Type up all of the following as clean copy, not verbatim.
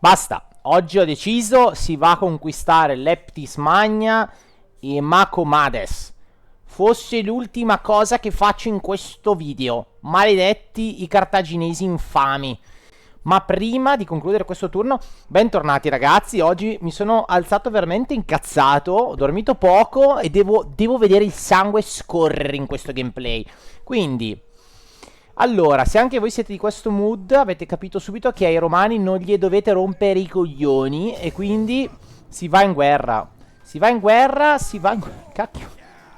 Basta, oggi ho deciso, si va a conquistare Leptis Magna e Macomades. Fosse l'ultima cosa che faccio in questo video. Maledetti i cartaginesi infami. Ma prima di concludere questo turno, bentornati ragazzi. Oggi mi sono alzato veramente incazzato, ho dormito poco e devo vedere il sangue scorrere in questo gameplay. Quindi, allora, se anche voi siete di questo mood, avete capito subito che ai romani non gli dovete rompere i coglioni. E quindi si va in guerra. Si va in guerra, si va in guerra. Cacchio,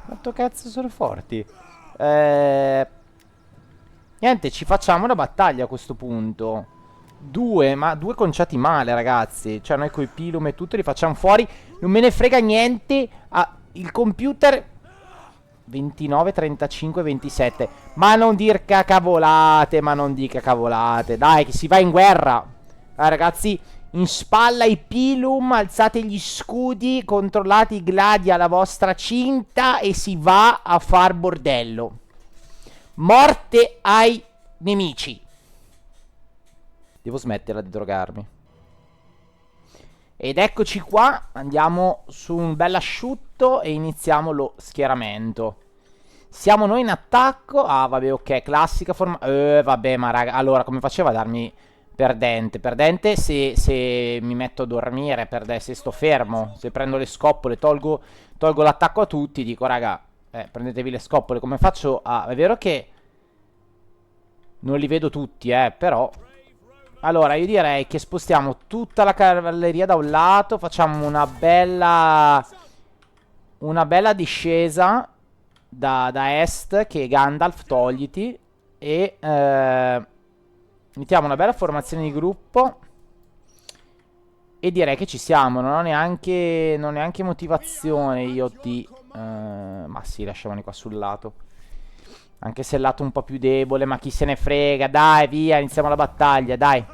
quanto cazzo sono forti. Niente, ci facciamo una battaglia a questo punto. Ma due conciati male, ragazzi. Cioè, noi coi pilum e tutto li facciamo fuori. Non me ne frega niente. Il computer 29, 35, 27. Ma non dir cacavolate, ma non dica cavolate. Dai, che si va in guerra. Ragazzi, in spalla i pilum, alzate gli scudi, controllate i gladi alla vostra cinta e si va a far bordello. Morte ai nemici. Devo smetterla di drogarmi. Ed eccoci qua, andiamo su un bel asciutto e iniziamo lo schieramento. Siamo noi in attacco. Ah, vabbè, ok, classica forma. Vabbè, ma raga, allora, come faceva a darmi perdente? Perdente se mi metto a dormire, perdente se sto fermo. Se prendo le scoppole, tolgo l'attacco a tutti, dico, raga, prendetevi le scoppole. Come faccio a... È vero che non li vedo tutti, però... Allora, io direi che spostiamo tutta la cavalleria da un lato. Facciamo una bella discesa da est. Che Gandalf, togliti. E mettiamo una bella formazione di gruppo. E direi che ci siamo. Non ho neanche motivazione io di ma sì, lasciamoli qua sul lato. Anche se il lato un po' più debole, ma chi se ne frega. Dai, via, iniziamo la battaglia, dai.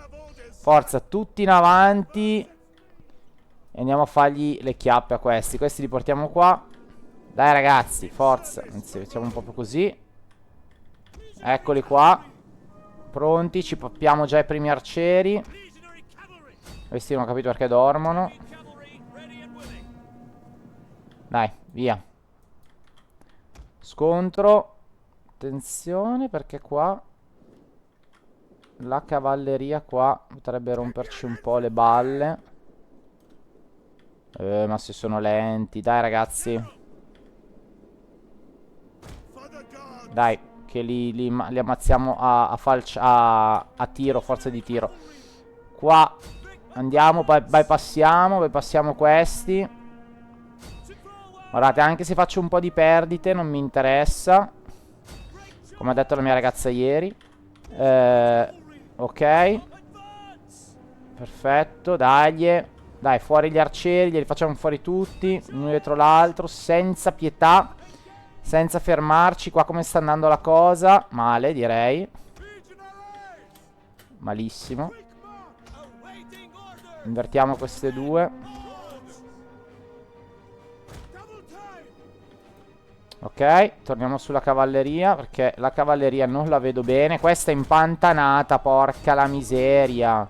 Forza, tutti in avanti. E andiamo a fargli le chiappe a questi. Questi li portiamo qua. Dai ragazzi, forza. Anzi, facciamo un po' più così. Eccoli qua. Pronti, ci poppiamo già i primi arcieri. Questi non ho capito perché dormono. Dai, via. Scontro. Attenzione perché qua la cavalleria qua potrebbe romperci un po' le balle. Ma se sono lenti. Dai ragazzi. Dai, che li ammazziamo a tiro, forza di tiro. Qua andiamo, bypassiamo questi. Guardate, anche se faccio un po' di perdite non mi interessa, come ha detto la mia ragazza ieri. Ok. Perfetto, dai, fuori gli arcieri, glieli facciamo fuori tutti, uno dietro l'altro, senza pietà, senza fermarci. Qua come sta andando la cosa? Male, direi. Malissimo. Invertiamo queste due. Ok, torniamo sulla cavalleria, perché la cavalleria non la vedo bene. Questa è impantanata, porca la miseria.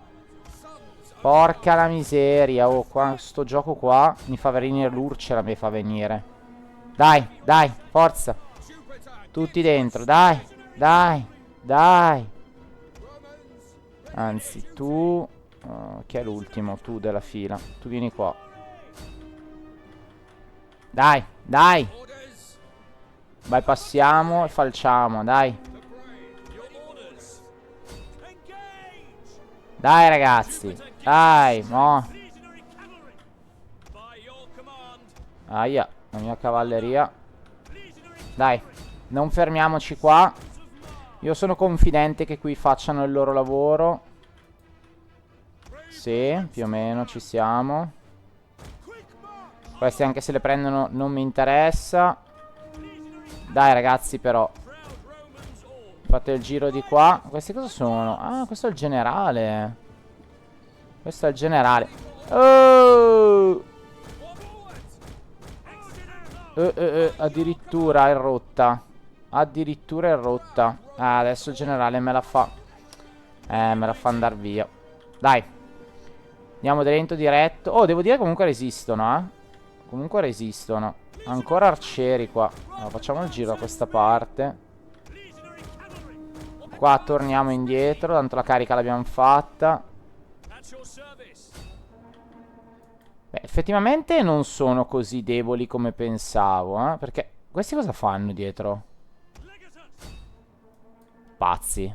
Porca la miseria. Oh, qua, sto gioco qua mi fa venire l'urcera, mi fa venire. Dai, forza. Tutti dentro, dai. Anzi, tu chi è l'ultimo? Tu della fila. Tu vieni qua. Dai. Bypassiamo e falciamo, dai. Dai ragazzi. Dai, mo. Aia, la mia cavalleria. Dai, non fermiamoci qua. Io sono confidente che qui facciano il loro lavoro. Sì, più o meno ci siamo. Questi anche se le prendono non mi interessa. Dai ragazzi, però fate il giro di qua. Questi cosa sono? Ah, questo è il generale. Questo è il generale. Oh! Addirittura è rotta. Ah, adesso il generale me la fa andare via. Dai. Andiamo dentro diretto. Oh, devo dire che comunque resistono, eh. Comunque resistono. Ancora arcieri qua. Allora, facciamo il giro da questa parte. Qua torniamo indietro. Tanto la carica l'abbiamo fatta. Beh, effettivamente non sono così deboli come pensavo, perché questi cosa fanno dietro? Pazzi.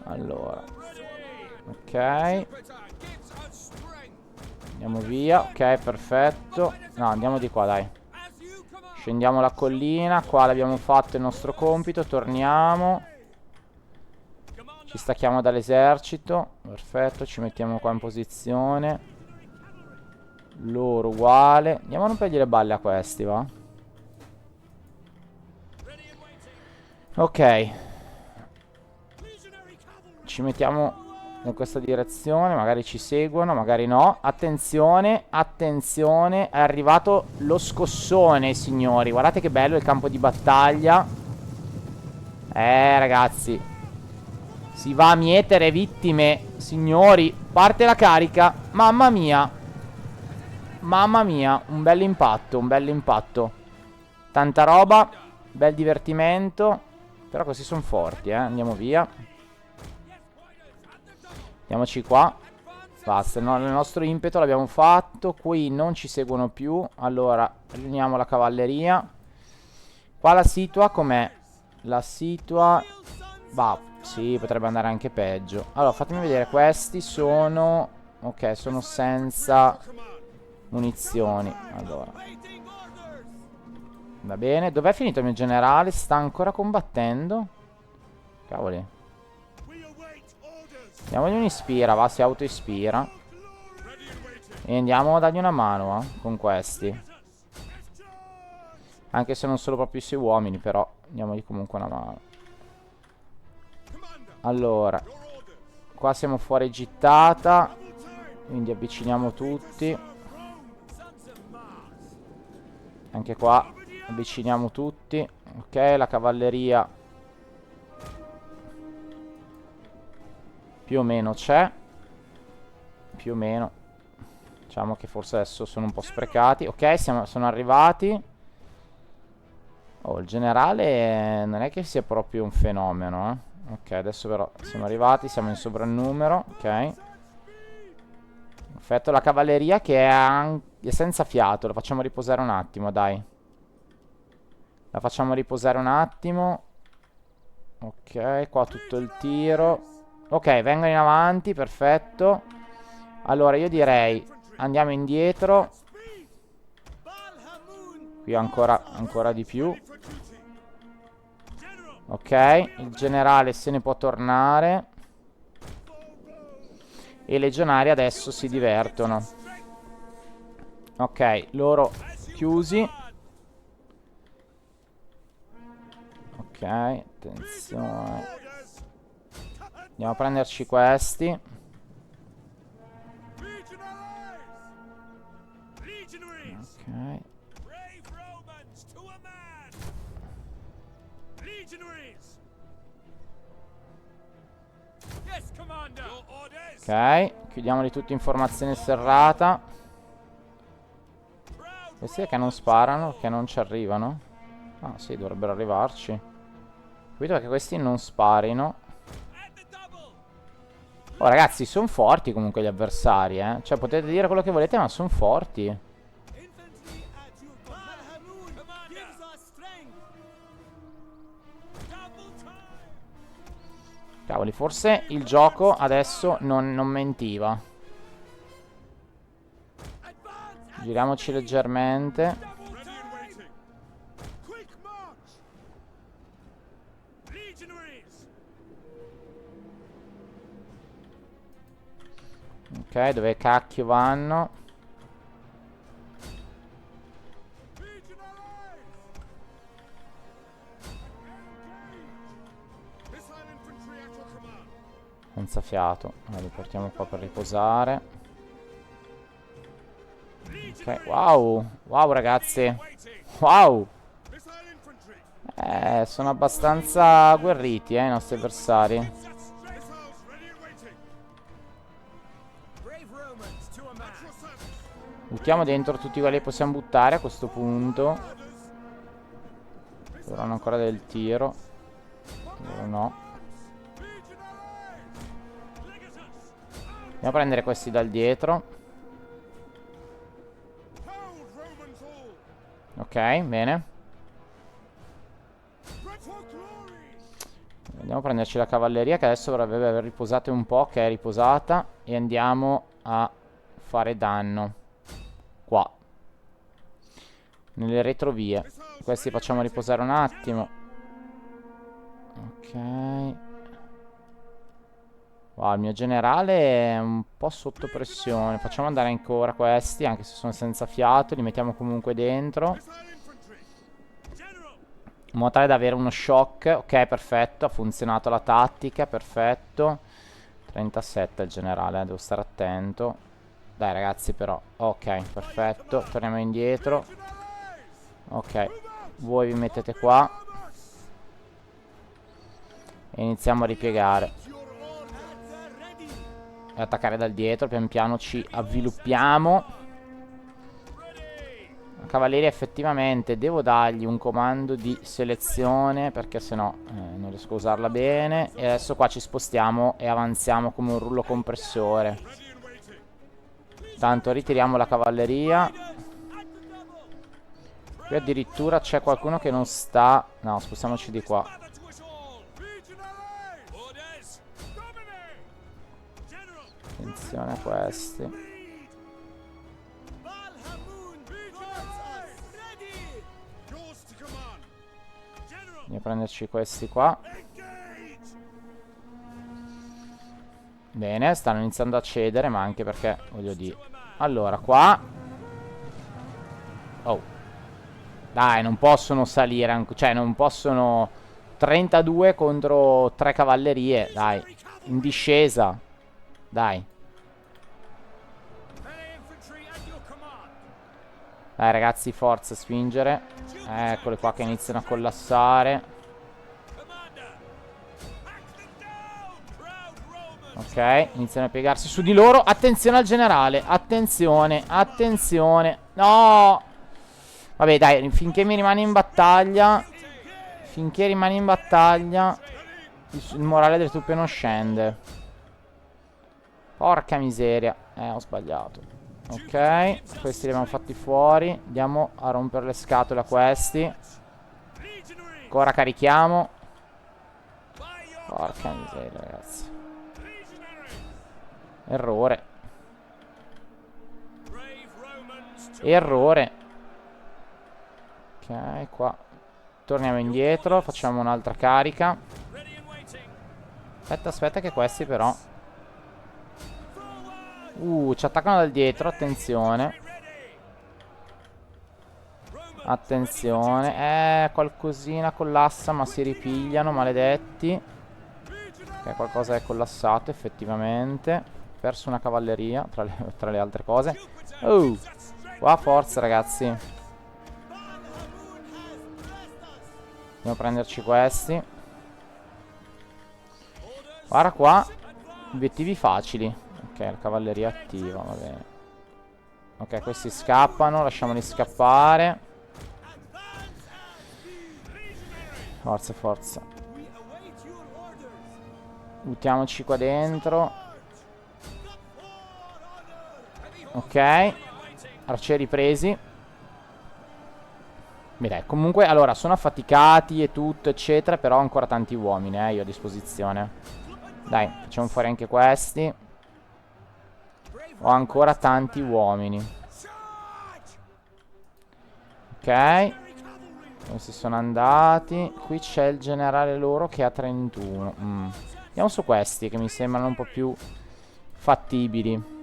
Allora. Ok. Andiamo via. Ok, perfetto. No, andiamo di qua, dai. Scendiamo la collina. Qua l'abbiamo fatto il nostro compito. Torniamo. Ci stacchiamo dall'esercito. Perfetto, ci mettiamo qua in posizione. Loro uguale. Andiamo a rompergli le balle a questi, va? Ok. Ci mettiamo in questa direzione. Magari ci seguono, magari no. Attenzione, attenzione. È arrivato lo scossone, signori. Guardate che bello il campo di battaglia. Ragazzi, si va a mietere vittime, signori. Parte la carica. Mamma mia. Mamma mia, un bel impatto, un bel impatto. Tanta roba, bel divertimento. Però questi sono forti, andiamo via. Andiamoci qua. Basta, il nostro impeto l'abbiamo fatto. Qui non ci seguono più. Allora, riuniamo la cavalleria. Qua la situa com'è? La situa... bah, sì, potrebbe andare anche peggio. Allora, fatemi vedere, questi sono... ok, sono senza munizioni. Allora, va bene. Dov'è finito il mio generale? Sta ancora combattendo? Cavoli. Diamogli un'ispira, va, si autoispira. E andiamo a dargli una mano, con questi. Anche se non sono proprio i suoi uomini, però diamogli comunque una mano. Allora, qua siamo fuori gittata, quindi avviciniamo tutti. Anche qua avviciniamo tutti. Ok, la cavalleria più o meno c'è. Più o meno. Diciamo che forse adesso sono un po' sprecati. Ok, sono arrivati. Oh, il generale non è che sia proprio un fenomeno, Ok, adesso però siamo arrivati, siamo in sovrannumero. Ok. Perfetto, la cavalleria che è senza fiato. La facciamo riposare un attimo, dai. La facciamo riposare un attimo. Ok, qua tutto il tiro. Ok, vengono in avanti, perfetto. Allora io direi andiamo indietro. Qui ancora di più. Ok, il generale se ne può tornare. E i legionari adesso si divertono. Ok, loro chiusi. Ok, attenzione. Andiamo a prenderci questi. Ok. Ok, chiudiamoli tutti in formazione serrata. Questi è che non sparano, che non ci arrivano. Ah sì, dovrebbero arrivarci. Capito che questi non sparino. Oh ragazzi, sono forti comunque gli avversari, Cioè potete dire quello che volete, ma sono forti. Cavoli, forse il gioco adesso non mentiva. Giriamoci leggermente. Ok, dove cacchio vanno? Senza fiato. Allora, li portiamo qua per riposare. Ok, wow. Wow ragazzi. Wow. Sono abbastanza agguerriti, i nostri avversari. Buttiamo dentro tutti quelli che possiamo buttare a questo punto. Loro hanno ancora del tiro. Loro no. Andiamo a prendere questi dal dietro. Ok, bene. Andiamo a prenderci la cavalleria che adesso dovrebbe aver riposato un po', che è riposata. E andiamo a fare danno qua, nelle retrovie. Questi facciamo riposare un attimo. Ok. Wow, il mio generale è un po' sotto pressione. Facciamo andare ancora questi, anche se sono senza fiato. Li mettiamo comunque dentro, in modo tale da avere uno shock. Ok, perfetto, ha funzionato la tattica, perfetto. 37 il generale, devo stare attento. Dai ragazzi però. Ok, perfetto, torniamo indietro. Ok, voi vi mettete qua e iniziamo a ripiegare e attaccare dal dietro. Pian piano ci avviluppiamo. La cavalleria effettivamente devo dargli un comando di selezione, perché sennò non riesco a usarla bene. E adesso qua ci spostiamo e avanziamo come un rullo compressore. Tanto ritiriamo la cavalleria. Qui addirittura c'è qualcuno che non sta. No, spostiamoci di qua. Attenzione a questi. Andiamo a prenderci questi qua. Bene, stanno iniziando a cedere, ma anche perché, voglio dire. Allora, qua. Oh. Dai, non possono salire, cioè non possono. 32 contro 3 cavallerie. Dai, in discesa. Dai. Dai ragazzi, forza, spingere. Eccole qua che iniziano a collassare. Ok, iniziano a piegarsi su di loro. Attenzione al generale. Attenzione, attenzione. No. Vabbè dai, finché mi rimane in battaglia. Finché rimane in battaglia, il morale delle truppe non scende. Porca miseria. Ho sbagliato. Ok, questi li abbiamo fatti fuori. Andiamo a rompere le scatole a questi. Ancora carichiamo. Porca miseria ragazzi. Errore. Errore. Ok, qua torniamo indietro. Facciamo un'altra carica. Aspetta, aspetta che questi però ci attaccano dal dietro. Attenzione. Attenzione. Qualcosina collassa, ma si ripigliano, maledetti. Ok, qualcosa è collassato effettivamente. Perso una cavalleria tra le altre cose. Qua forza ragazzi. Andiamo a prenderci questi. Guarda qua. Obiettivi facili. Ok, la cavalleria attiva, va bene. Ok, questi scappano, lasciamoli scappare. Forza, forza. Buttiamoci qua dentro. Ok, arcieri presi. Beh, comunque, allora, sono affaticati e tutto, eccetera, però ho ancora tanti uomini, io a disposizione. Dai, facciamo fuori anche questi. Ho ancora tanti uomini. Ok. Questi sono andati. Qui c'è il generale loro che ha 31. Andiamo su questi, che mi sembrano un po' più fattibili.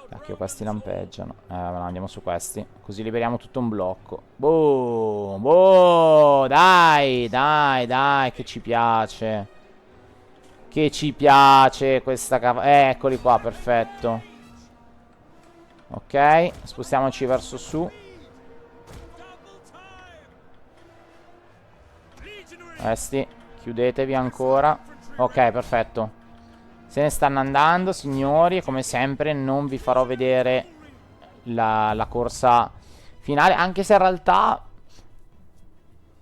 Cacchio, questi lampeggiano. No, andiamo su questi. Così liberiamo tutto un blocco. Boom. Boh. Dai, dai, dai. Che ci piace. Che ci piace questa eccoli qua, perfetto. Ok, spostiamoci verso su. Questi, chiudetevi ancora. Ok, perfetto. Se ne stanno andando, signori, e come sempre non vi farò vedere la corsa finale, anche se in realtà...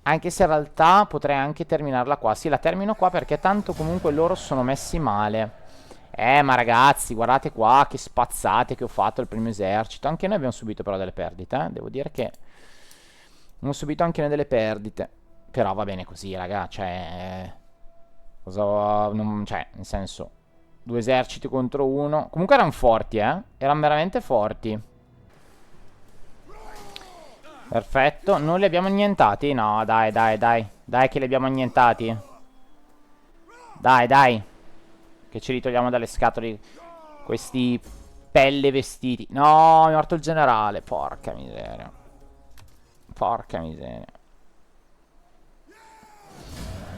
Anche se in realtà potrei anche terminarla qua. Sì, la termino qua perché tanto comunque loro sono messi male. Ma ragazzi, guardate qua che spazzate che ho fatto il primo esercito. Anche noi abbiamo subito però delle perdite, eh. Devo dire che abbiamo subito anche noi delle perdite. Però va bene così, raga. Cioè, cioè, nel senso, due eserciti contro uno. Comunque erano forti, eh. Erano veramente forti. Perfetto, non li abbiamo annientati? No, dai, dai, dai. Dai che li abbiamo annientati. Dai, dai. Che ci ritogliamo dalle scatole questi pelle vestiti. No, mi è morto il generale. Porca miseria. Porca miseria.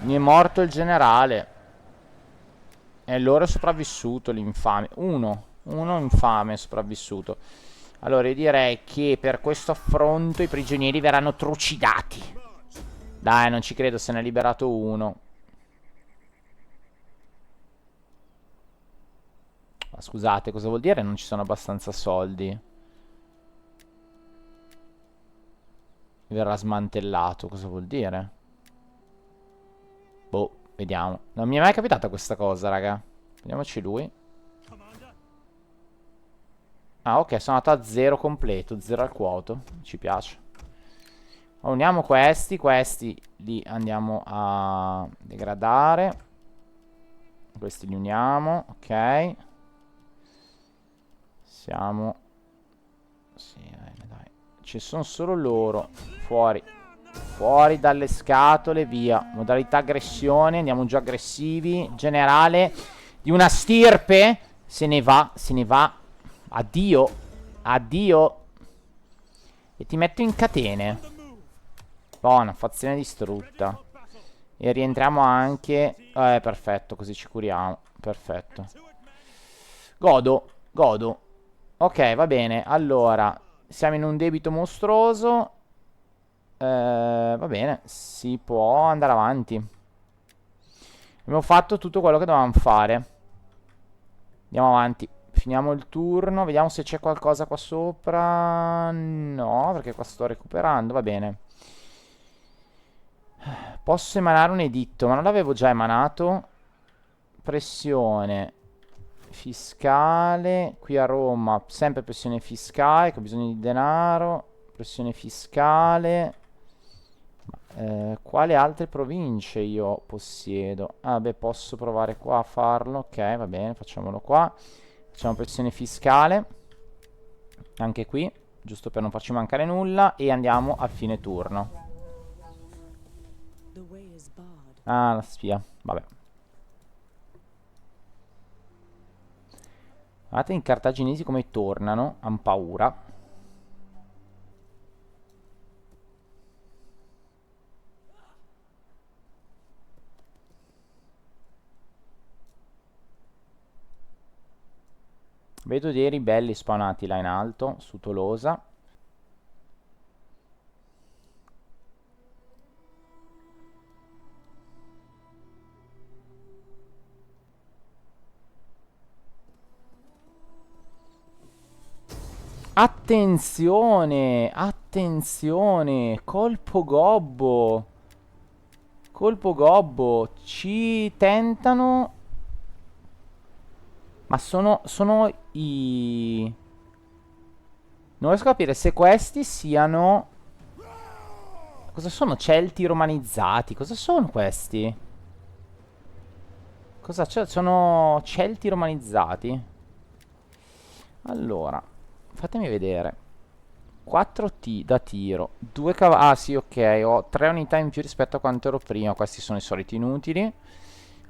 Mi è morto il generale. E loro è sopravvissuto, l'infame. Uno infame è sopravvissuto. Allora io direi che per questo affronto i prigionieri verranno trucidati. Dai, non ci credo, se ne è liberato uno. Ma scusate, cosa vuol dire non ci sono abbastanza soldi? Verrà smantellato, cosa vuol dire? Boh, vediamo. Non mi è mai capitata questa cosa, raga. Vediamoci lui. Ah, ok, sono andato a 0 completo, 0 al quoto. Ci piace. Uniamo questi li andiamo a degradare. Questi li uniamo, ok. Siamo... Sì, dai. Ci sono solo loro. Fuori. Fuori dalle scatole, via. Modalità aggressione, andiamo giù aggressivi. Generale di una stirpe. Se ne va, se ne va. Addio. Addio. E ti metto in catene. Buona, fazione distrutta. E rientriamo anche... perfetto, così ci curiamo. Perfetto. Godo, godo. Ok, va bene. Allora, siamo in un debito mostruoso. Va bene, si può andare avanti. Abbiamo fatto tutto quello che dovevamo fare. Andiamo avanti. Finiamo il turno. Vediamo se c'è qualcosa qua sopra. No, perché qua sto recuperando. Va bene. Posso emanare un editto, ma non l'avevo già emanato. Pressione fiscale. Qui a Roma, sempre pressione fiscale, che ho bisogno di denaro. Pressione fiscale. Quale altre province io possiedo? Ah, beh, posso provare qua a farlo. Ok, va bene, facciamolo qua. Facciamo pressione fiscale. Anche qui, giusto per non farci mancare nulla. E andiamo a fine turno. Ah, la spia. Vabbè. Guardate i cartaginesi come tornano. Han paura. Vedo dei ribelli spawnati là in alto, su Tolosa. Attenzione, attenzione, colpo gobbo. Colpo gobbo, ci tentano. Ma sono i... Non riesco a capire se questi siano... Cosa sono? Celti romanizzati? Cosa sono questi? Cosa c'è? Sono Celti romanizzati? Allora, fatemi vedere. 4 da tiro, 2 cavalli. Ah sì, ok, ho 3 unità in più rispetto a quanto ero prima. Questi sono i soliti inutili,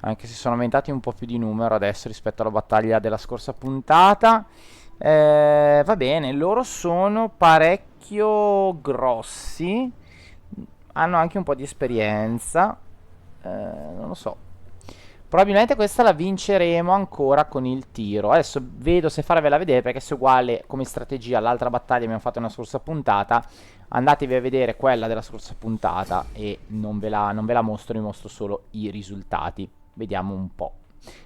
anche se sono aumentati un po' più di numero adesso rispetto alla battaglia della scorsa puntata. Va bene, loro sono parecchio grossi, hanno anche un po' di esperienza. Non lo so. Probabilmente questa la vinceremo ancora con il tiro. Adesso vedo se farvela vedere, perché se è uguale come strategia all'altra battaglia che abbiamo fatto nella scorsa puntata, andatevi a vedere quella della scorsa puntata e non ve la mostro, vi mostro solo i risultati. Vediamo un po'.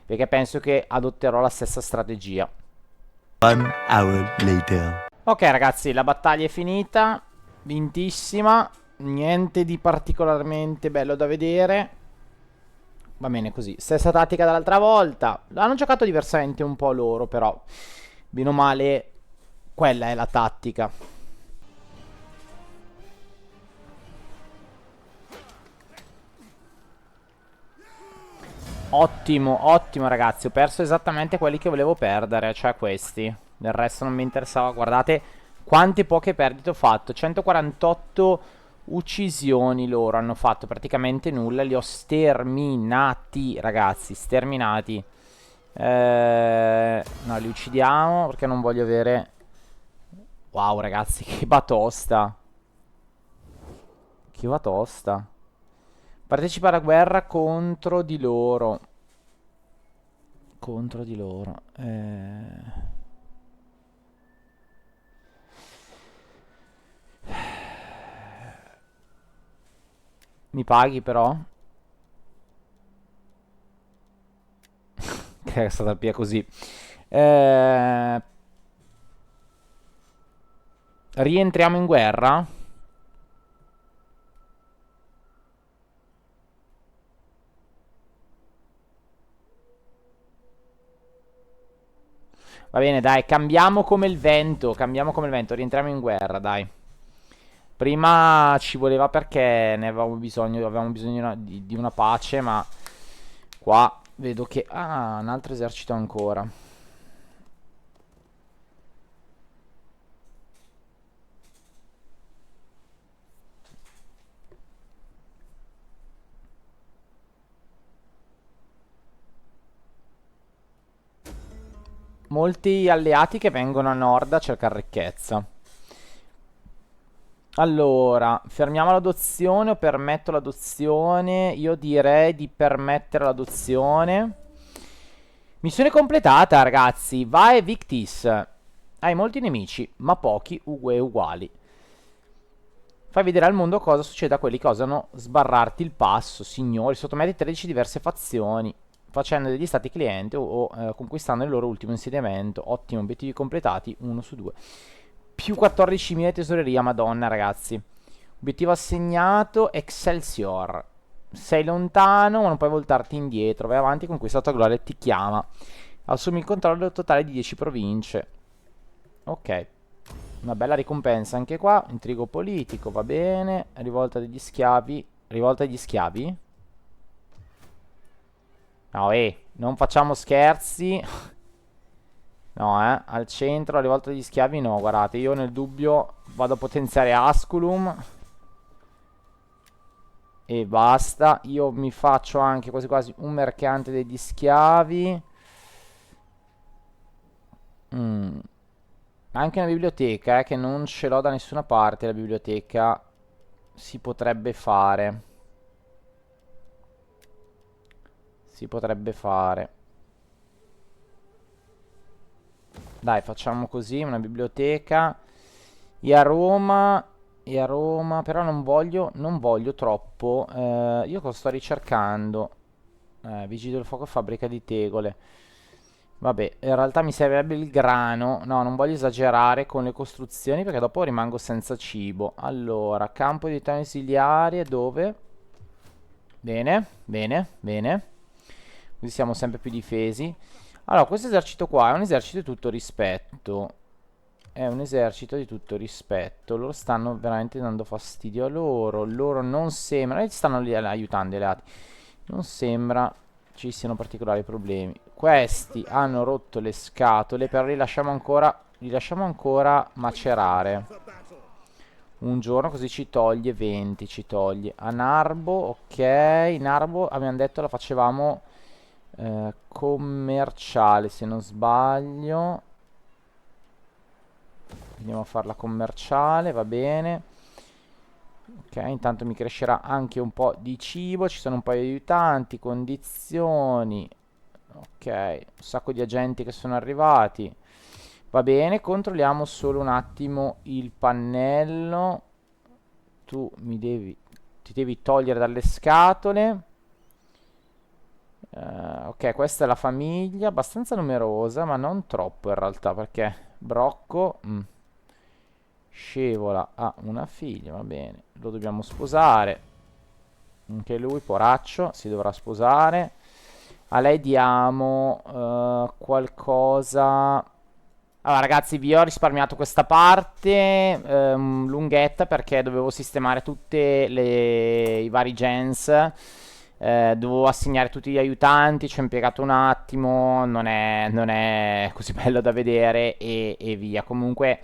perché penso che adotterò la stessa strategia. 1 hour later. Ok ragazzi, la battaglia è finita, vintissima, niente di particolarmente bello da vedere. Va bene così, stessa tattica dall'altra volta. Hanno giocato diversamente un po' loro, però bene o male quella è la tattica. Ottimo, ottimo ragazzi, ho perso esattamente quelli che volevo perdere, cioè questi. Del resto non mi interessava, guardate quante poche perdite ho fatto. 148 uccisioni loro hanno fatto, praticamente nulla, li ho sterminati ragazzi, sterminati. No, li uccidiamo perché non voglio avere... Wow ragazzi, che batosta. Che batosta. Partecipa alla guerra contro di loro. Contro di loro. Mi paghi però? Che è stata via così. Eh, rientriamo in guerra? Va bene, dai, cambiamo come il vento. Cambiamo come il vento. Rientriamo in guerra, dai. Prima ci voleva perché ne avevamo bisogno di una pace, ma qua vedo che... Ah, un altro esercito ancora. Molti alleati che vengono a nord a cercare ricchezza. Allora, fermiamo l'adozione o permetto l'adozione? Io direi di permettere l'adozione. Missione completata, ragazzi. Vae Victis. Hai molti nemici, ma pochi uguali. Fai vedere al mondo cosa succede a quelli che osano sbarrarti il passo, signori. Sottometti 13 diverse fazioni, facendo degli stati clienti o conquistando il loro ultimo insediamento. Ottimo, obiettivi completati, 1 su 2. Più 14.000 tesoreria, madonna ragazzi. Obiettivo assegnato, Excelsior. Sei lontano, ma non puoi voltarti indietro. Vai avanti, conquista la tua gloria ti chiama. Assumi il controllo totale di 10 province. Ok. Una bella ricompensa anche qua. Intrigo politico, va bene. Rivolta degli schiavi. Rivolta degli schiavi? No, non facciamo scherzi. No, al centro, la rivolta degli schiavi no, guardate, io nel dubbio vado a potenziare Asculum. E basta. Io mi faccio anche quasi quasi un mercante degli schiavi. Anche una biblioteca, che non ce l'ho da nessuna parte, la biblioteca. Si potrebbe fare. Si potrebbe fare. Dai, facciamo così, una biblioteca. E a Roma, però non voglio troppo. Io cosa sto ricercando? Vigili del fuoco, fabbrica di tegole. Vabbè, in realtà mi servirebbe il grano. No, non voglio esagerare con le costruzioni perché dopo rimango senza cibo. Allora, campo di unità esiliarie, dove? Bene, bene, bene. Così siamo sempre più difesi. Allora, questo esercito qua è un esercito di tutto rispetto. È un esercito di tutto rispetto. Loro stanno veramente dando fastidio a loro. Loro non sembra... ci stanno lì aiutando gli alleati. Non sembra ci siano particolari problemi. Questi hanno rotto le scatole, però li lasciamo ancora macerare. Un giorno così ci toglie 20, ci toglie. A Narbo, ok. Narbo abbiamo detto la facevamo commerciale, se non sbaglio. Andiamo a farla commerciale, va bene. Ok, intanto mi crescerà anche un po' di cibo. Ci sono un paio di aiutanti, condizioni. Ok, un sacco di agenti che sono arrivati. Va bene, controlliamo solo un attimo il pannello. Tu ti devi togliere dalle scatole. Ok, questa è la famiglia, abbastanza numerosa, ma non troppo in realtà, perché Brocco Scevola ha una figlia, va bene, lo dobbiamo sposare. Anche lui, poraccio, si dovrà sposare. A lei diamo qualcosa. Allora, ragazzi, vi ho risparmiato questa parte lunghetta perché dovevo sistemare tutte i vari gens. Dovevo assegnare tutti gli aiutanti. Ci ho impiegato un attimo. Non è così bello da vedere. E via. Comunque.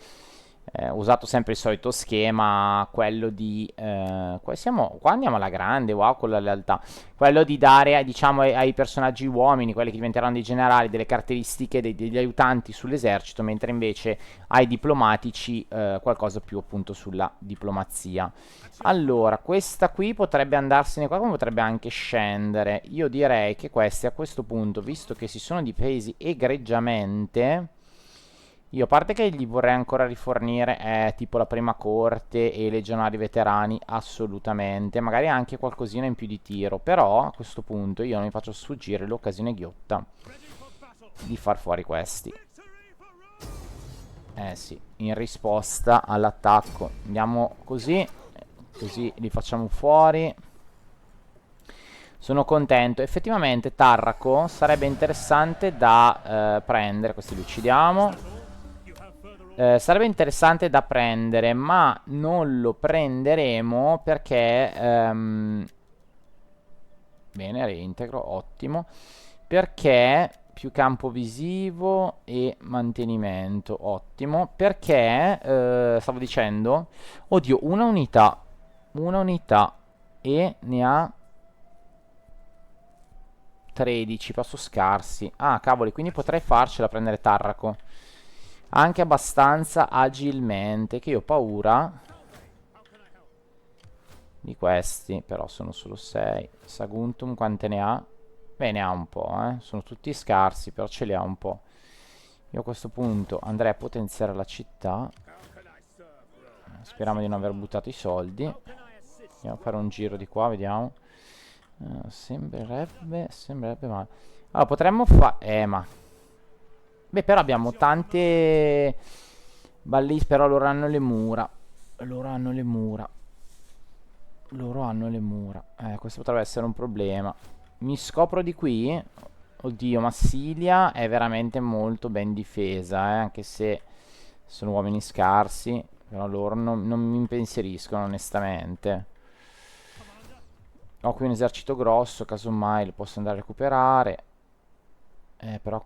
Ho usato sempre il solito schema, quello di... qua andiamo alla grande, wow, con la lealtà. Quello di dare, diciamo, ai personaggi uomini, quelli che diventeranno dei generali, delle caratteristiche degli aiutanti sull'esercito, mentre invece ai diplomatici qualcosa più appunto sulla diplomazia. Allora, questa qui potrebbe andarsene qua, come potrebbe anche scendere. Io direi che questi a questo punto, visto che si sono difesi egregiamente... Io a parte che gli vorrei ancora rifornire tipo la prima corte e i legionari veterani, assolutamente. Magari anche qualcosina in più di tiro. Però a questo punto io non mi faccio sfuggire l'occasione ghiotta di far fuori questi. Eh sì, in risposta all'attacco. Andiamo così, così li facciamo fuori. Sono contento. Effettivamente Tarraco sarebbe interessante da prendere. Questi li uccidiamo. Sarebbe interessante da prendere, ma non lo prenderemo perché... bene, reintegro, ottimo. Perché più campo visivo e mantenimento, ottimo. Perché, stavo dicendo, oddio, una unità e ne ha 13, passo scarsi. Ah, cavoli, quindi potrei farcela prendere Tarraco. Anche abbastanza agilmente, che io ho paura di questi, però sono solo 6. Saguntum quante ne ha? Beh, ne ha un po', sono tutti scarsi, però ce li ha un po'. Io a questo punto andrei a potenziare la città. Speriamo di non aver buttato i soldi. Andiamo a fare un giro di qua, vediamo. Sembrerebbe male. Allora, potremmo fare... ma... Beh, però abbiamo tante balliste, però loro hanno le mura. Loro hanno le mura. Loro hanno le mura. Questo potrebbe essere un problema. Mi scopro di qui. Oddio, Massilia è veramente molto ben difesa, anche se sono uomini scarsi. Però loro non mi impensieriscono, onestamente. Ho qui un esercito grosso, casomai lo posso andare a recuperare. Però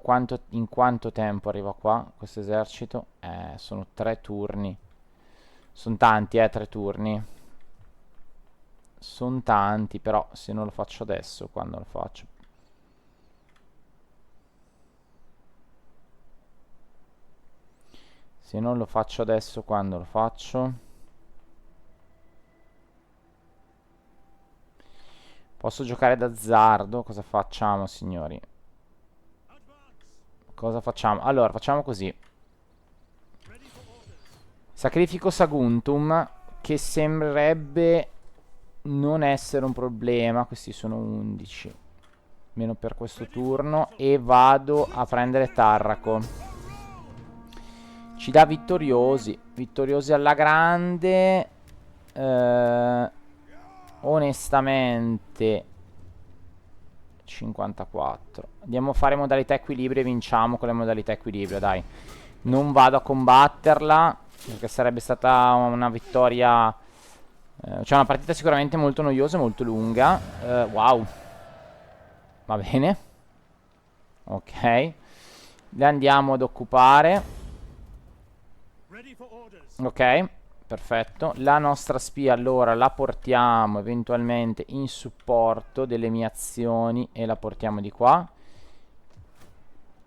in quanto tempo arriva qua questo esercito? Sono 3 turni. Sono tanti, 3 turni. Sono tanti, però se non lo faccio adesso, quando lo faccio? Se non lo faccio adesso, quando lo faccio? Posso giocare d'azzardo? Cosa facciamo, signori? Cosa facciamo? Allora, facciamo così. Sacrifico Saguntum, che sembrerebbe non essere un problema. Questi sono 11. Meno per questo turno. E vado a prendere Tarraco. Ci dà vittoriosi. Vittoriosi alla grande. Onestamente 54. Andiamo a fare modalità equilibrio e vinciamo con le modalità equilibrio, dai. Non vado a combatterla perché sarebbe stata una vittoria, cioè una partita sicuramente molto noiosa e molto lunga. Wow. Va bene. Ok. Le andiamo ad occupare. Ok, perfetto. La nostra spia allora la portiamo eventualmente in supporto delle mie azioni e la portiamo di qua.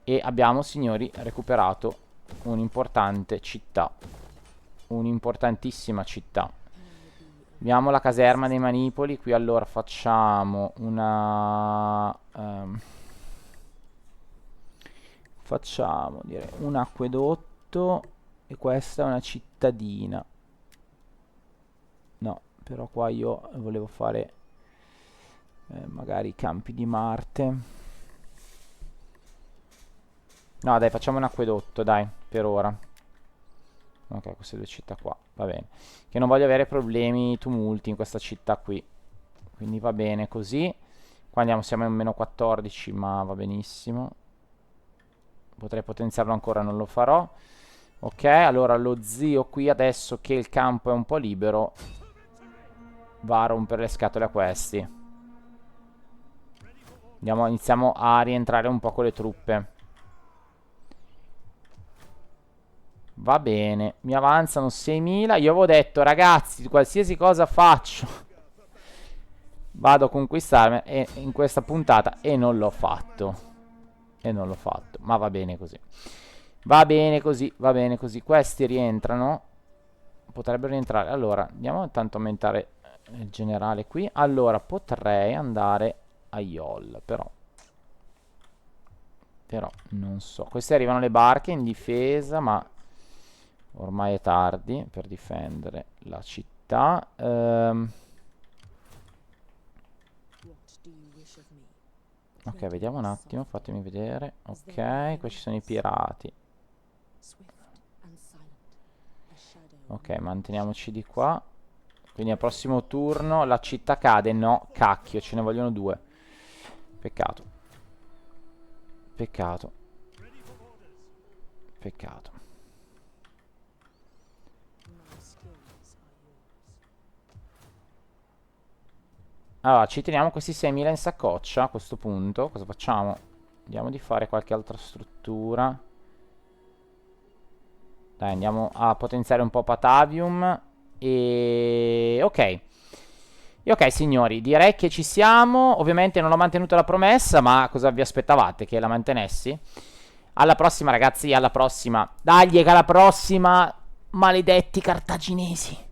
E abbiamo, signori, recuperato un'importante città. Un'importantissima città. Abbiamo la caserma dei manipoli. Qui allora facciamo una... facciamo, direi, un acquedotto. E questa è una cittadina. No, però qua io volevo fare Magari i campi di Marte. No, dai, facciamo un acquedotto, dai, per ora. Ok, queste due città qua, va bene. Che non voglio avere problemi, tumulti in questa città qui. Quindi va bene così. Qua andiamo, siamo in meno 14, ma va benissimo. Potrei potenziarlo ancora, non lo farò. Ok, allora lo zio qui adesso che il campo è un po' libero va a rompere le scatole a questi. Iniziamo a rientrare un po' con le truppe. Va bene, mi avanzano 6.000. Io avevo detto, ragazzi, qualsiasi cosa faccio vado a conquistarmi in questa puntata e non l'ho fatto. E non l'ho fatto, ma va bene così. Va bene così, va bene così. Questi rientrano. Potrebbero rientrare. Allora, andiamo intanto a aumentare il generale qui. Allora, potrei andare a Yol, però non so. Queste arrivano le barche in difesa, ma ormai è tardi per difendere la città. Ok, vediamo un attimo, fatemi vedere. Ok, qua ci sono i pirati. Ok, manteniamoci di qua. Quindi al prossimo turno la città cade. No, cacchio, ce ne vogliono due. Peccato. Peccato. Peccato. Allora, ci teniamo questi 6.000 in saccoccia a questo punto. Cosa facciamo? Andiamo di fare qualche altra struttura. Dai, andiamo a potenziare un po' Patavium. E... ok. E ok, signori, direi che ci siamo. Ovviamente non ho mantenuto la promessa, ma cosa vi aspettavate? Che la mantenessi? Alla prossima, ragazzi, alla prossima. Dai, che alla prossima, maledetti cartaginesi.